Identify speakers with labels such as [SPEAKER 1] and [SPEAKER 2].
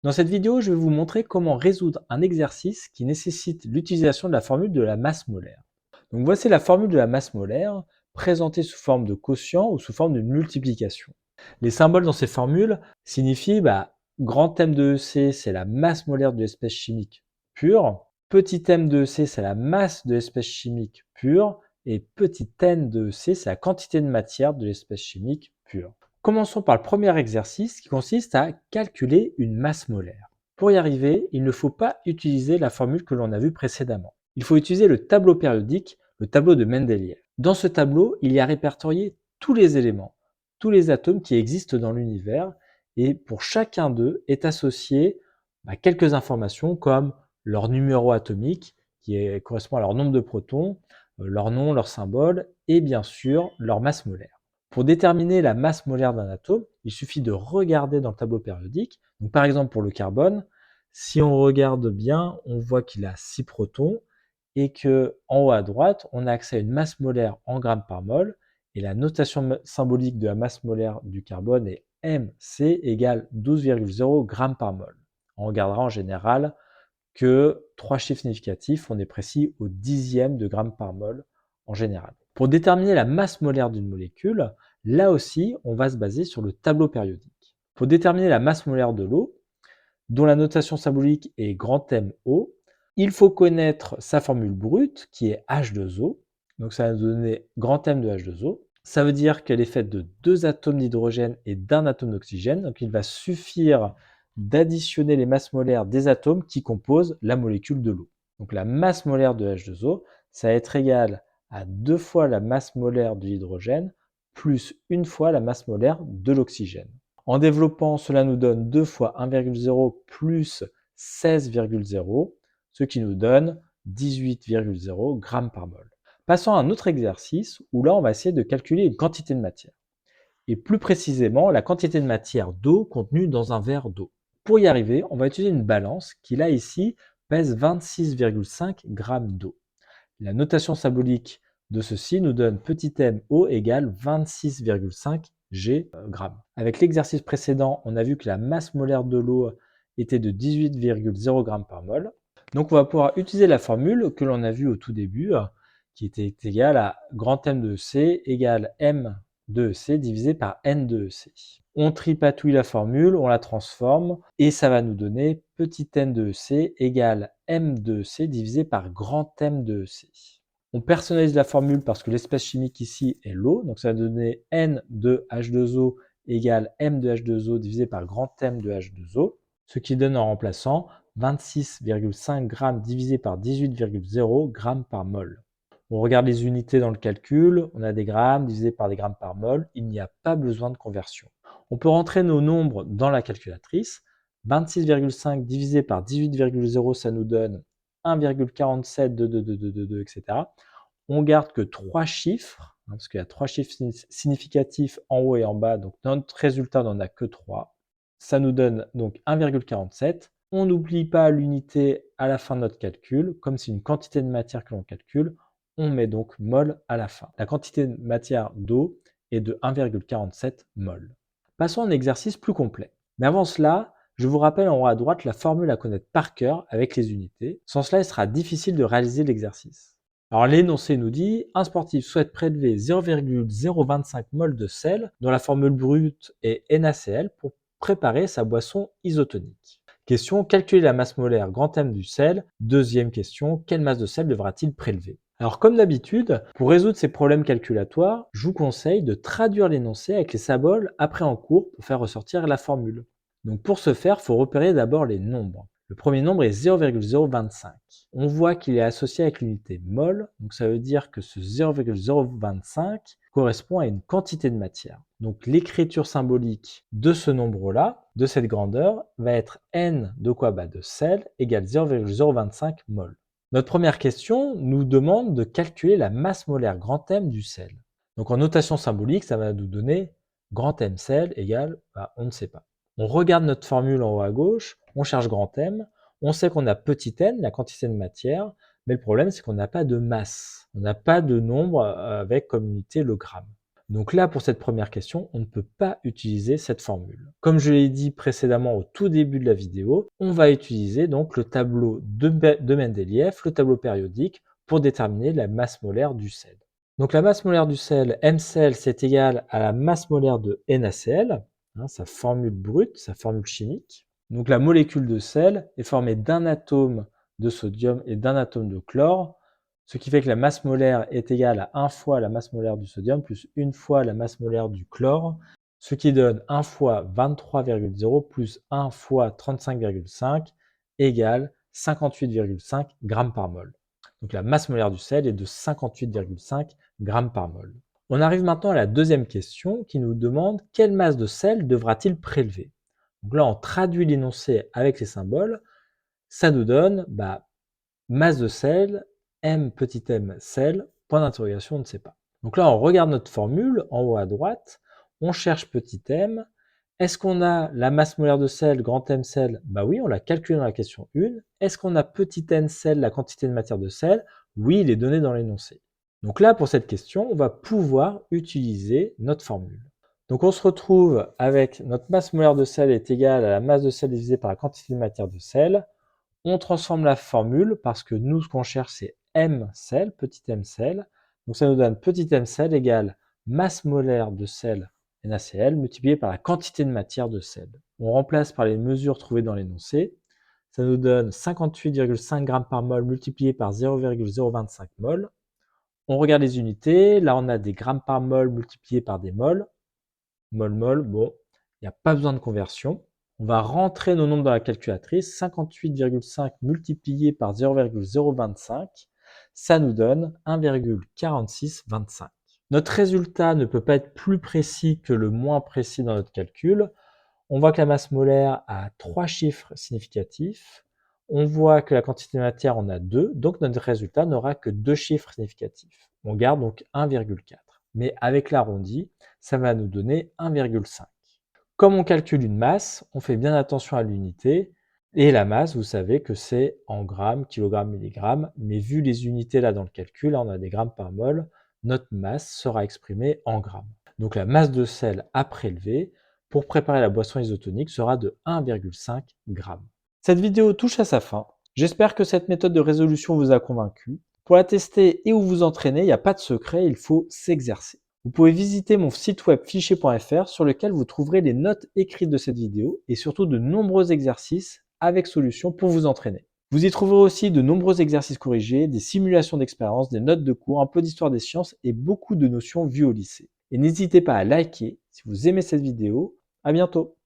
[SPEAKER 1] Dans cette vidéo, je vais vous montrer comment résoudre un exercice qui nécessite l'utilisation de la formule de la masse molaire. Donc voici la formule de la masse molaire, présentée sous forme de quotient ou sous forme de multiplication. Les symboles dans ces formules signifient grand M de EC, c'est la masse molaire de l'espèce chimique pure, petit m de EC, c'est la masse de l'espèce chimique pure, et petit n de EC, c'est la quantité de matière de l'espèce chimique pure. Commençons par le premier exercice qui consiste à calculer une masse molaire. Pour y arriver, il ne faut pas utiliser la formule que l'on a vue précédemment. Il faut utiliser le tableau périodique, le tableau de Mendeleïev. Dans ce tableau, il y a répertorié tous les éléments, tous les atomes qui existent dans l'univers, et pour chacun d'eux est associé quelques informations comme leur numéro atomique, correspond à leur nombre de protons, leur nom, leur symbole, et bien sûr leur masse molaire. Pour déterminer la masse molaire d'un atome, il suffit de regarder dans le tableau périodique. Donc, par exemple, pour le carbone, si on regarde bien, on voit qu'il a 6 protons et qu'en haut à droite, on a accès à une masse molaire en grammes par mol. Et la notation symbolique de la masse molaire du carbone est MC égale 12,0 grammes par mol. On regardera en général que 3 chiffres significatifs, on est précis au dixième de gramme par mol en général. Pour déterminer la masse molaire d'une molécule, là aussi, on va se baser sur le tableau périodique. Pour déterminer la masse molaire de l'eau, dont la notation symbolique est grand MO, il faut connaître sa formule brute qui est H2O. Donc ça va nous donner grand M de H2O. Ça veut dire qu'elle est faite de 2 atomes d'hydrogène et d'un atome d'oxygène. Donc il va suffire d'additionner les masses molaires des atomes qui composent la molécule de l'eau. Donc la masse molaire de H2O, ça va être égal à 2 fois la masse molaire de l'hydrogène plus 1 fois la masse molaire de l'oxygène. En développant, cela nous donne 2 fois 1,0 plus 16,0, ce qui nous donne 18,0 grammes par mol. Passons à un autre exercice où là, on va essayer de calculer une quantité de matière. Et plus précisément, la quantité de matière d'eau contenue dans un verre d'eau. Pour y arriver, on va utiliser une balance qui, là, ici, pèse 26,5 grammes d'eau. La notation symbolique de ceci nous donne petit m eau égale 26,5 g grammes. Avec l'exercice précédent, on a vu que la masse molaire de l'eau était de 18,0 grammes par mol. Donc on va pouvoir utiliser la formule que l'on a vue au tout début, qui était égale à grand M de EC égale M de EC divisé par N de EC. On tripatouille la formule, on la transforme, et ça va nous donner petit n de EC égale M de EC divisé par grand M de EC. On personnalise la formule parce que l'espèce chimique ici est l'eau, donc ça va donner N de H2O égale M de H2O divisé par grand M de H2O, ce qui donne en remplaçant 26,5 grammes divisé par 18,0 grammes par mol. On regarde les unités dans le calcul, on a des grammes divisé par des grammes par mol, il n'y a pas besoin de conversion. On peut rentrer nos nombres dans la calculatrice. 26,5 divisé par 18,0, ça nous donne 1,47, etc. On garde que 3 chiffres, parce qu'il y a 3 chiffres significatifs en haut et en bas, donc notre résultat n'en a que 3. Ça nous donne donc 1,47. On n'oublie pas l'unité à la fin de notre calcul, comme c'est une quantité de matière que l'on calcule, on met donc mol à la fin. La quantité de matière d'eau est de 1,47 mol. Passons à un exercice plus complet. Mais avant cela, je vous rappelle en haut à droite la formule à connaître par cœur avec les unités. Sans cela, il sera difficile de réaliser l'exercice. Alors l'énoncé nous dit un sportif souhaite prélever 0,025 mol de sel dont la formule brute est NaCl pour préparer sa boisson isotonique. Question, calculer la masse molaire grand M du sel. Deuxième question, quelle masse de sel devra-t-il prélever? Alors comme d'habitude, pour résoudre ces problèmes calculatoires, je vous conseille de traduire l'énoncé avec les symboles après en cours pour faire ressortir la formule. Donc pour ce faire, il faut repérer d'abord les nombres. Le premier nombre est 0,025. On voit qu'il est associé avec l'unité mol, donc ça veut dire que ce 0,025 correspond à une quantité de matière. Donc l'écriture symbolique de ce nombre-là, de cette grandeur, va être N de quoi? De sel égale 0,025 mol. Notre première question nous demande de calculer la masse molaire grand M du sel. Donc en notation symbolique, ça va nous donner grand M sel égale, on ne sait pas. On regarde notre formule en haut à gauche, on cherche grand M, on sait qu'on a petit n, la quantité de matière, mais le problème c'est qu'on n'a pas de masse, on n'a pas de nombre avec comme unité le gramme. Donc là, pour cette première question, on ne peut pas utiliser cette formule. Comme je l'ai dit précédemment au tout début de la vidéo, on va utiliser donc le tableau de Mendeleïev, le tableau périodique, pour déterminer la masse molaire du sel. Donc la masse molaire du sel, mCl, c'est égal à la masse molaire de NaCl, sa formule brute, sa formule chimique. Donc la molécule de sel est formée d'un atome de sodium et d'un atome de chlore, ce qui fait que la masse molaire est égale à 1 fois la masse molaire du sodium plus 1 fois la masse molaire du chlore, ce qui donne 1 fois 23,0 plus 1 fois 35,5 égale 58,5 grammes par mol. Donc la masse molaire du sel est de 58,5 grammes par mol. On arrive maintenant à la deuxième question qui nous demande quelle masse de sel devra-t-il prélever. Donc là, on traduit l'énoncé avec les symboles. Ça nous donne masse de sel, m petit m sel, point d'interrogation, on ne sait pas. Donc là, on regarde notre formule en haut à droite, on cherche petit m. Est-ce qu'on a la masse molaire de sel, grand M sel? Bah oui, on l'a calculé dans la question 1. Est-ce qu'on a petit n sel, la quantité de matière de sel? Oui, il est donné dans l'énoncé. Donc là, pour cette question, on va pouvoir utiliser notre formule. Donc on se retrouve avec notre masse molaire de sel est égale à la masse de sel divisée par la quantité de matière de sel. On transforme la formule parce que nous, ce qu'on cherche, c'est m sel, petit m sel. Donc ça nous donne petit m sel égale masse molaire de sel NaCl multiplié par la quantité de matière de sel. On remplace par les mesures trouvées dans l'énoncé. Ça nous donne 58,5 g par mol multiplié par 0,025 mol. On regarde les unités. Là, on a des grammes par mol multipliés par des mols. Mol, mol, bon, il n'y a pas besoin de conversion. On va rentrer nos nombres dans la calculatrice. 58,5 multiplié par 0,025, ça nous donne 1,4625. Notre résultat ne peut pas être plus précis que le moins précis dans notre calcul. On voit que la masse molaire a 3 chiffres significatifs. On voit que la quantité de matière en a 2, donc notre résultat n'aura que 2 chiffres significatifs. On garde donc 1,4. Mais avec l'arrondi, ça va nous donner 1,5. Comme on calcule une masse, on fait bien attention à l'unité. Et la masse, vous savez que c'est en grammes, kilogrammes, milligrammes. Mais vu les unités là dans le calcul, là on a des grammes par mol, notre masse sera exprimée en grammes. Donc la masse de sel à prélever pour préparer la boisson isotonique sera de 1,5 g. Cette vidéo touche à sa fin. J'espère que cette méthode de résolution vous a convaincu. Pour la tester et ou vous entraîner, il n'y a pas de secret, il faut s'exercer. Vous pouvez visiter mon site web fichier.fr sur lequel vous trouverez les notes écrites de cette vidéo et surtout de nombreux exercices avec solutions pour vous entraîner. Vous y trouverez aussi de nombreux exercices corrigés, des simulations d'expérience, des notes de cours, un peu d'histoire des sciences et beaucoup de notions vues au lycée. Et n'hésitez pas à liker si vous aimez cette vidéo. À bientôt!